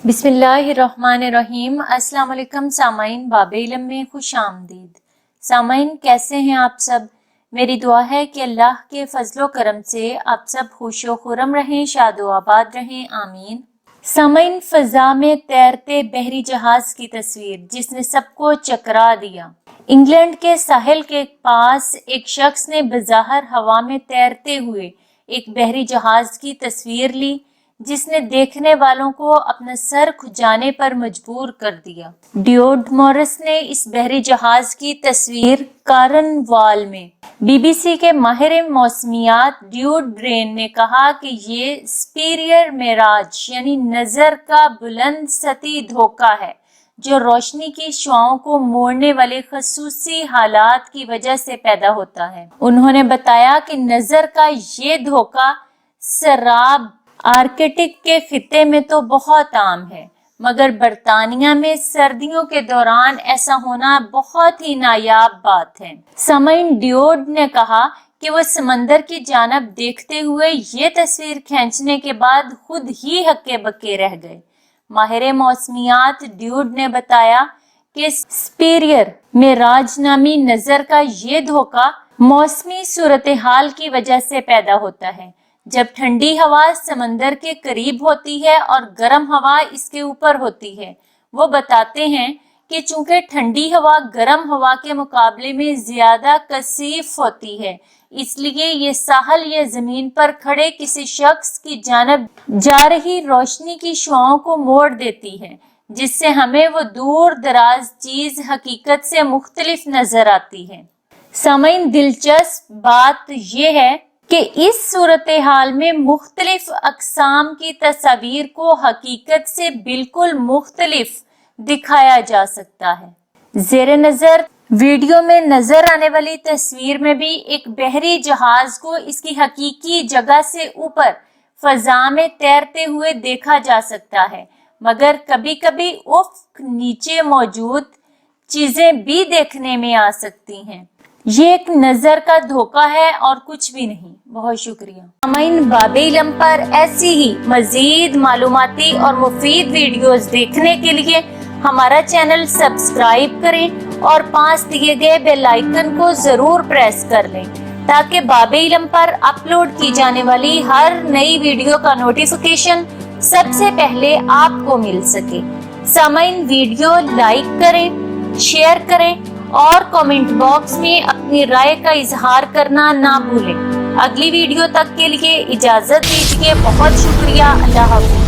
बिस्मिल्लाहिर्रहमानिर्रहीम। अस्सलाम वालेकुम सामाइन, बाब इल्म में खुश आमदीद। सामाइन, कैसे हैं आप सब? मेरी दुआ है कि अल्लाह के फजलो करम से आप सब खुशो खुरम रहें, शादो आबाद रहें, आमीन। सामाइन, फजा में तैरते बहरी जहाज की तस्वीर जिसने सबको चकरा दिया। इंग्लैंड के साहिल के पास एक शख्स ने बज़ाहिर हवा में तैरते हुए एक बहरी जहाज की तस्वीर ली, जिसने देखने वालों को अपना सर खुजाने पर मजबूर कर दिया। ड्यूड मॉरिस ने इस बहरी जहाज की तस्वीर कॉर्नवाल में बीबीसी के माहिर मौसमियात ड्यूड ब्रेन ने कहा कि ये स्पीरियर मेराज यानी नजर का बुलंद सतही धोखा है, जो रोशनी की शुआओं को मोड़ने वाले खसूसी हालात की वजह से पैदा होता है। उन्होंने बताया कि नजर का ये धोखा सराब आर्कटिक के खिते में तो बहुत आम है, मगर बरतानिया में सर्दियों के दौरान ऐसा होना बहुत ही नायाब बात है। सामाइन, ड्यूड ने कहा कि वो समंदर की जानब देखते हुए ये तस्वीर खींचने के बाद खुद ही हक्के बक्के रह गए। माहिर मौसमियात ड्यूड ने बताया कि स्पीरियर मेराज नामी नजर का ये धोखा मौसमी सूरत हाल की वजह से पैदा होता है, जब ठंडी हवा समंदर के करीब होती है और गर्म हवा इसके ऊपर होती है। वो बताते हैं कि चूंकि ठंडी हवा गर्म हवा के मुकाबले में ज्यादा कसीफ होती है, इसलिए ये साहल या जमीन पर खड़े किसी शख्स की जानब जा रही रोशनी की शुआओं को मोड़ देती है, जिससे हमें वो दूर दराज चीज हकीकत से मुख्तलिफ नजर आती है। सामाइन, दिलचस्प बात यह है कि इस सूरत हाल में मुख्तलिफ अकसाम की तस्वीर को हकीकत से बिल्कुल मुख्तलिफ दिखाया जा सकता है। ज़ेरे नजर वीडियो में नजर आने वाली तस्वीर में भी एक बहरी जहाज को इसकी हकीकी जगह से ऊपर फजा में तैरते हुए देखा जा सकता है, मगर कभी कभी उफ्क नीचे मौजूद चीजें भी देखने में आ सकती हैं। ये एक नजर का धोखा है और कुछ भी नहीं। बहुत शुक्रिया। सामाइन, बाब इल्म पर ऐसी ही मजीद मालूमाती और मुफीद वीडियोस देखने के लिए हमारा चैनल सब्सक्राइब करें और पास दिए गए बेल आइकन को जरूर प्रेस कर लें, ताकि बाब इल्म पर अपलोड की जाने वाली हर नई वीडियो का नोटिफिकेशन सबसे पहले आपको मिल सके। सामाइन, वीडियो लाइक करें, शेयर करें और कमेंट बॉक्स में अपनी राय का इजहार करना ना भूलें। अगली वीडियो तक के लिए इजाजत दीजिए। बहुत शुक्रिया। अल्लाह हाफ़िज़।